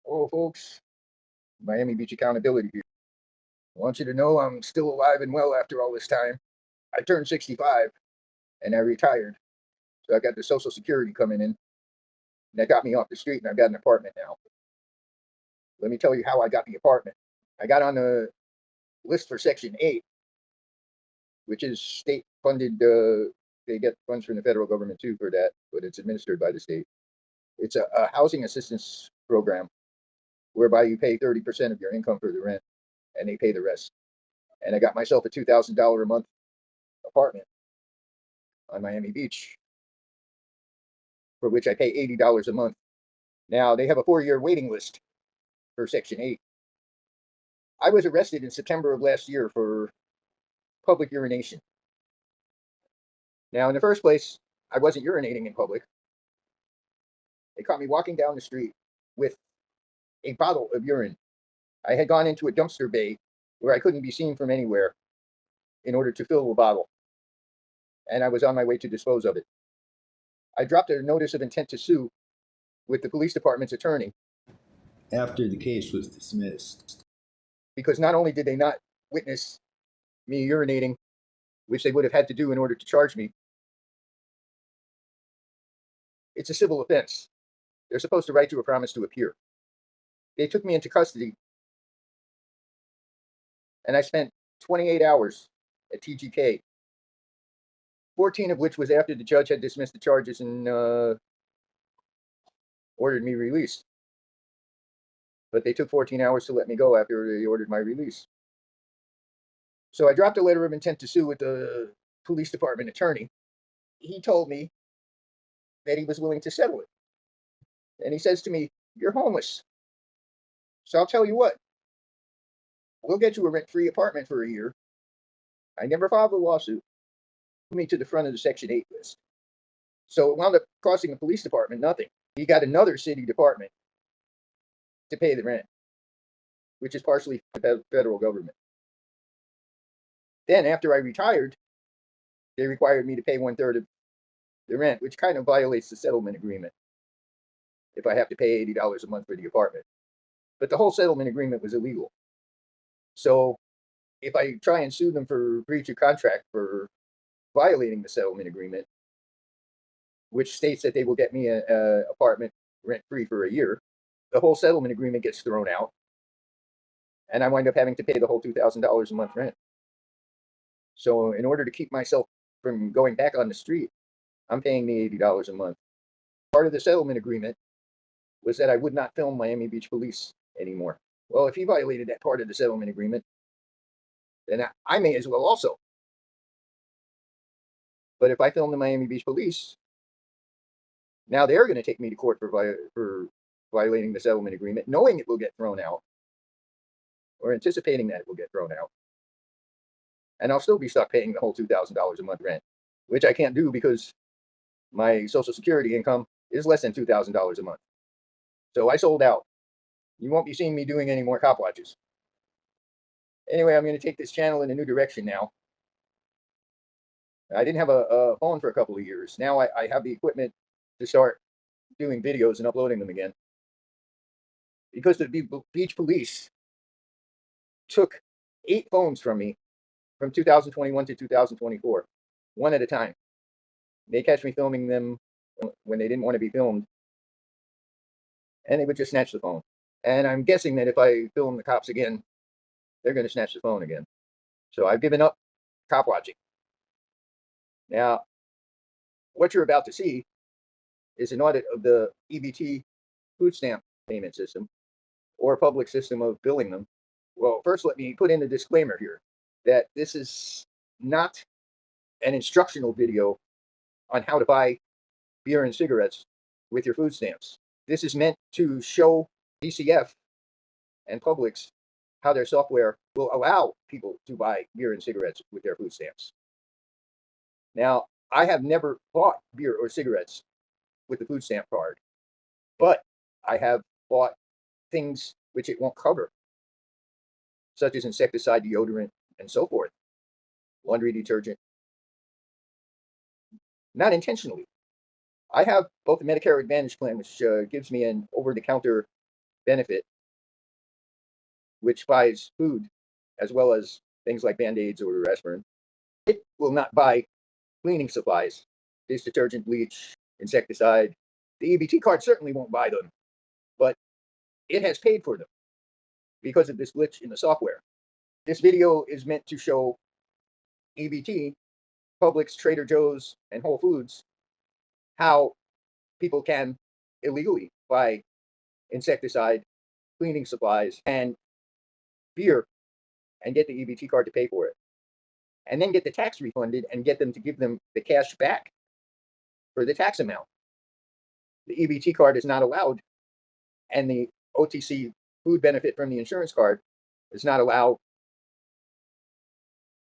Hello, folks. Miami Beach Accountability here. I want you to know I'm still alive and well after all this time. I turned 65 and I retired. So I got the Social Security coming in. And that got me off the street and I've got an apartment now. Let me tell you how I got the apartment. I got on the list for Section 8, which is state funded. They get funds from the federal government too for that, but it's administered by the state. It's a housing assistance program whereby you pay 30% of your income for the rent and they pay the rest. And I got myself a $2,000 a month apartment on Miami Beach, for which I pay $80 a month. Now, they have a 4-year waiting list for Section 8. I was arrested in September of last year for public urination. Now, in the first place, I wasn't urinating in public. They caught me walking down the street with a bottle of urine. I had gone into a dumpster bay where I couldn't be seen from anywhere in order to fill the bottle, and I was on my way to dispose of it. I dropped a notice of intent to sue with the police department's attorney after the case was dismissed. Because not only did they not witness me urinating, which they would have had to do in order to charge me, it's a civil offense. They're supposed to write you a promise to appear. They took me into custody, and I spent 28 hours at TGK, 14 of which was after the judge had dismissed the charges and ordered me released. But they took 14 hours to let me go after they ordered my release. So I dropped a letter of intent to sue with the police department attorney. He told me that he was willing to settle it. And he says to me, "You're homeless. So I'll tell you what, we'll get you a rent-free apartment for a year." I never filed a lawsuit. Put me to the front of the Section 8 list. So it wound up costing the police department nothing. He got another city department to pay the rent, which is partially the federal government. Then after I retired, they required me to pay 1/3 of the rent, which kind of violates the settlement agreement if I have to pay $80 a month for the apartment. But the whole settlement agreement was illegal. So if I try and sue them for breach of contract for violating the settlement agreement, which states that they will get me an apartment rent-free for a year, the whole settlement agreement gets thrown out, and I wind up having to pay the whole $2,000 a month rent. So in order to keep myself from going back on the street, I'm paying the $80 a month. Part of the settlement agreement was that I would not film Miami Beach police anymore. Well, if he violated that part of the settlement agreement, then I may as well also. But if I film the Miami Beach police, now they're going to take me to court for violating the settlement agreement, knowing it will get thrown out, or anticipating that it will get thrown out. And I'll still be stuck paying the whole $2,000 a month rent, which I can't do because my Social Security income is less than $2,000 a month. So I sold out. You won't be seeing me doing any more cop watches. Anyway, I'm going to take this channel in a new direction now. I didn't have a phone for a couple of years. Now I have the equipment to start doing videos and uploading them again. Because the beach police took 8 phones from me from 2021 to 2024, one at a time. They catch me filming them when they didn't want to be filmed, and they would just snatch the phone. And I'm guessing that if I film the cops again, they're going to snatch the phone again. So I've given up cop watching. Now, what you're about to see is an audit of the EBT food stamp payment system, or public system of billing them. Well, first let me put in a disclaimer here that this is not an instructional video on how to buy beer and cigarettes with your food stamps. This is meant to show DCF and Publix how their software will allow people to buy beer and cigarettes with their food stamps. Now, I have never bought beer or cigarettes with the food stamp card, but I have bought things which it won't cover, such as insecticide, deodorant, and so forth, laundry detergent. Not intentionally. I have both the Medicare Advantage plan, which gives me an over-the-counter benefit, which buys food as well as things like Band-Aids or aspirin. It will not buy cleaning supplies, dish detergent, bleach, insecticide. The EBT card certainly won't buy them, but it has paid for them because of this glitch in the software. This video is meant to show EBT, Publix, Trader Joe's, and Whole Foods how people can illegally buy insecticide, cleaning supplies, and beer and get the EBT card to pay for it. And then get the tax refunded and get them to give them the cash back for the tax amount. The EBT card is not allowed, and the OTC food benefit from the insurance card does not allow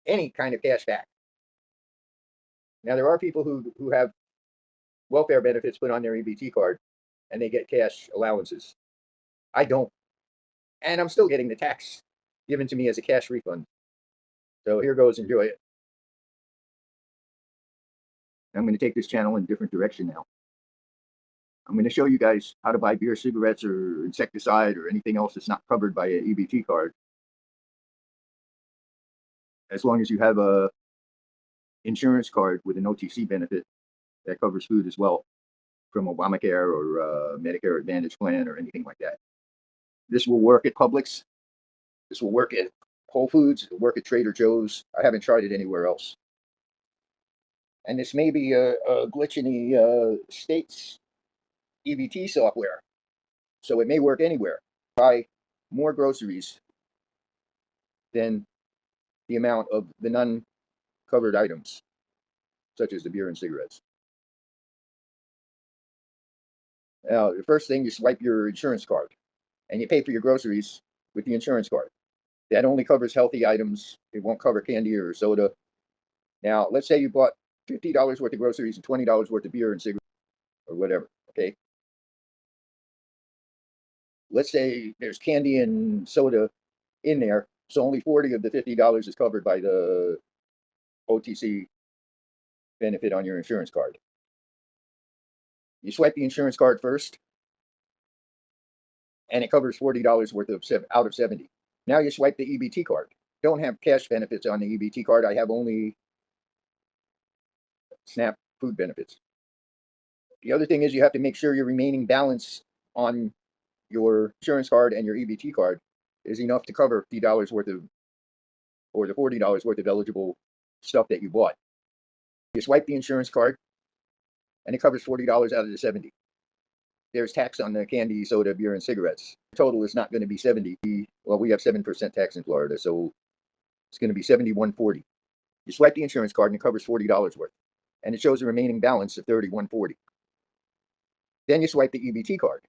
any kind of cash back. Now, there are people who have welfare benefits put on their EBT card and they get cash allowances. I don't. And I'm still getting the tax given to me as a cash refund. So here goes, enjoy it. I'm going to take this channel in a different direction now. I'm going to show you guys how to buy beer, cigarettes, or insecticide, or anything else that's not covered by an EBT card. As long as you have a insurance card with an OTC benefit that covers food as well, from Obamacare or Medicare Advantage plan or anything like that. This will work at Publix. This will work at Whole Foods. It will work at Trader Joe's. I haven't tried it anywhere else. And this may be a glitch in the state's EBT software, so it may work anywhere. Buy more groceries than the amount of the non-covered items, such as the beer and cigarettes. Now, the first thing, you swipe your insurance card, and you pay for your groceries with the insurance card. That only covers healthy items. It won't cover candy or soda. Now, let's say you bought $50 worth of groceries and $20 worth of beer and cigarettes, or whatever, okay? Let's say there's candy and soda in there, so only 40 of the $50 is covered by the OTC benefit on your insurance card. You swipe the insurance card first, and it covers $40 worth of out of 70. Now you swipe the EBT card. Don't have cash benefits on the EBT card. I have only SNAP food benefits. The other thing is you have to make sure your remaining balance on your insurance card and your EBT card is enough to cover $50 worth of, or the $40 worth of eligible stuff that you bought. You swipe the insurance card, and it covers $40 out of the 70. There's tax on the candy, soda, beer, and cigarettes. The total is not going to be 70. Well, we have 7% tax in Florida, so it's going to be $71.40. You swipe the insurance card, and it covers $40 worth, and it shows a remaining balance of $31.40. Then you swipe the EBT card,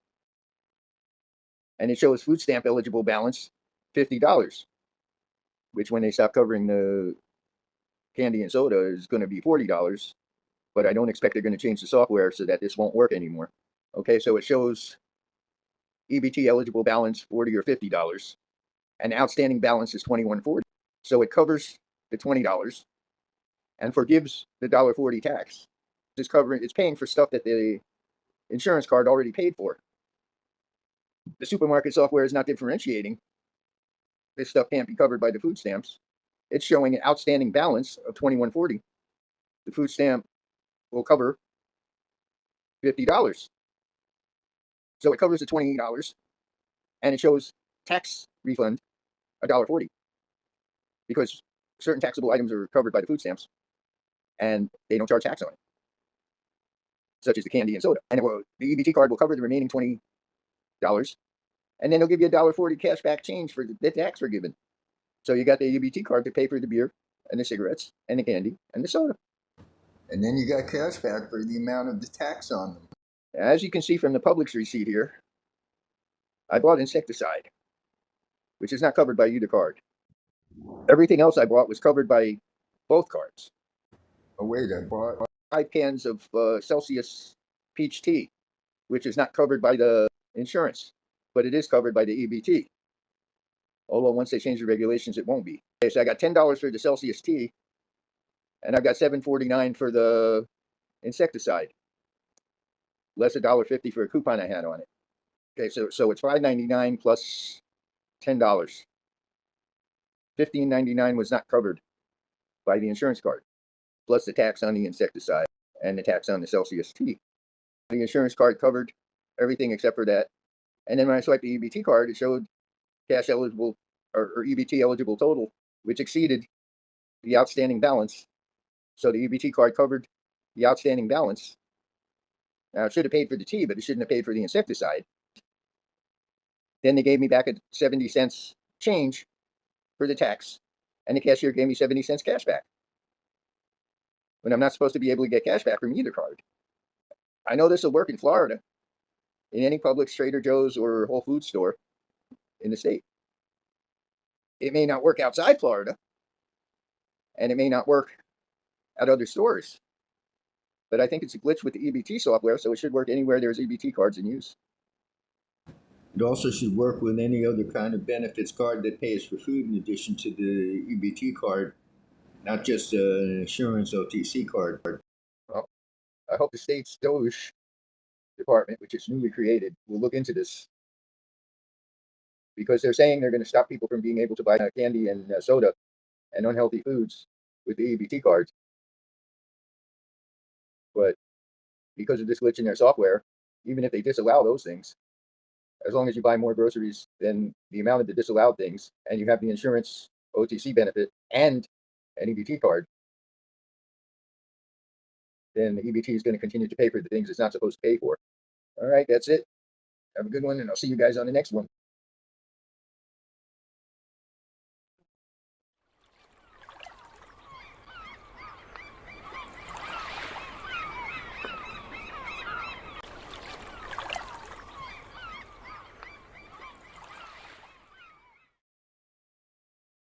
and it shows food stamp eligible balance $50, which when they stop covering the candy and soda is going to be $40, but I don't expect they're going to change the software so that this won't work anymore. Okay, so it shows EBT eligible balance $40 or $50, and outstanding balance is $21.40. So it covers the $20 and forgives the $1.40 tax. It's paying for stuff that the insurance card already paid for. The supermarket software is not differentiating. This stuff can't be covered by the food stamps. It's showing an outstanding balance of $21.40. The food stamp will cover $50. So it covers the $20, and it shows tax refund $1.40, because certain taxable items are covered by the food stamps, and they don't charge tax on it, such as the candy and soda. And the EBT card will cover the remaining $20, and then they'll give you $1.40 cash back change for the tax forgiven. So you got the EBT card to pay for the beer and the cigarettes and the candy and the soda. And then you got cash back for the amount of the tax on them. As you can see from the Publix receipt here, I bought insecticide, which is not covered by either card. Everything else I bought was covered by both cards. Oh wait, I bought 5 cans of Celsius peach tea, which is not covered by the insurance, but it is covered by the EBT. Although once they change the regulations, it won't be. Okay, so I got $10 for the Celsius tea, and I got $7.49 for the insecticide, less $1.50 for a coupon I had on it. Okay, so it's $5.99 plus $10. $15.99 was not covered by the insurance card, plus the tax on the insecticide and the tax on the Celsius tea. The insurance card covered everything except for that. And then when I swiped the EBT card, it showed cash eligible or EBT eligible total, which exceeded the outstanding balance. So the EBT card covered the outstanding balance. Now it should have paid for the tea, but it shouldn't have paid for the insecticide. Then they gave me back a 70 cents change for the tax, and the cashier gave me 70 cents cash back, when I'm not supposed to be able to get cash back from either card. I know this will work in Florida, in any Publix, Trader Joe's, or Whole Foods store in the state. It may not work outside Florida, and it may not work at other stores, but I think it's a glitch with the EBT software, so it should work anywhere there's EBT cards in use. It also should work with any other kind of benefits card that pays for food in addition to the EBT card, not just an insurance OTC card. Well, I hope the state's DOGE department, which is newly created, will look into this, because they're saying they're going to stop people from being able to buy candy and soda and unhealthy foods with the EBT cards. But because of this glitch in their software, even if they disallow those things, as long as you buy more groceries than the amount of the disallowed things, and you have the insurance OTC benefit and an EBT card, then the EBT is going to continue to pay for the things it's not supposed to pay for. All right, that's it. Have a good one, and I'll see you guys on the next one.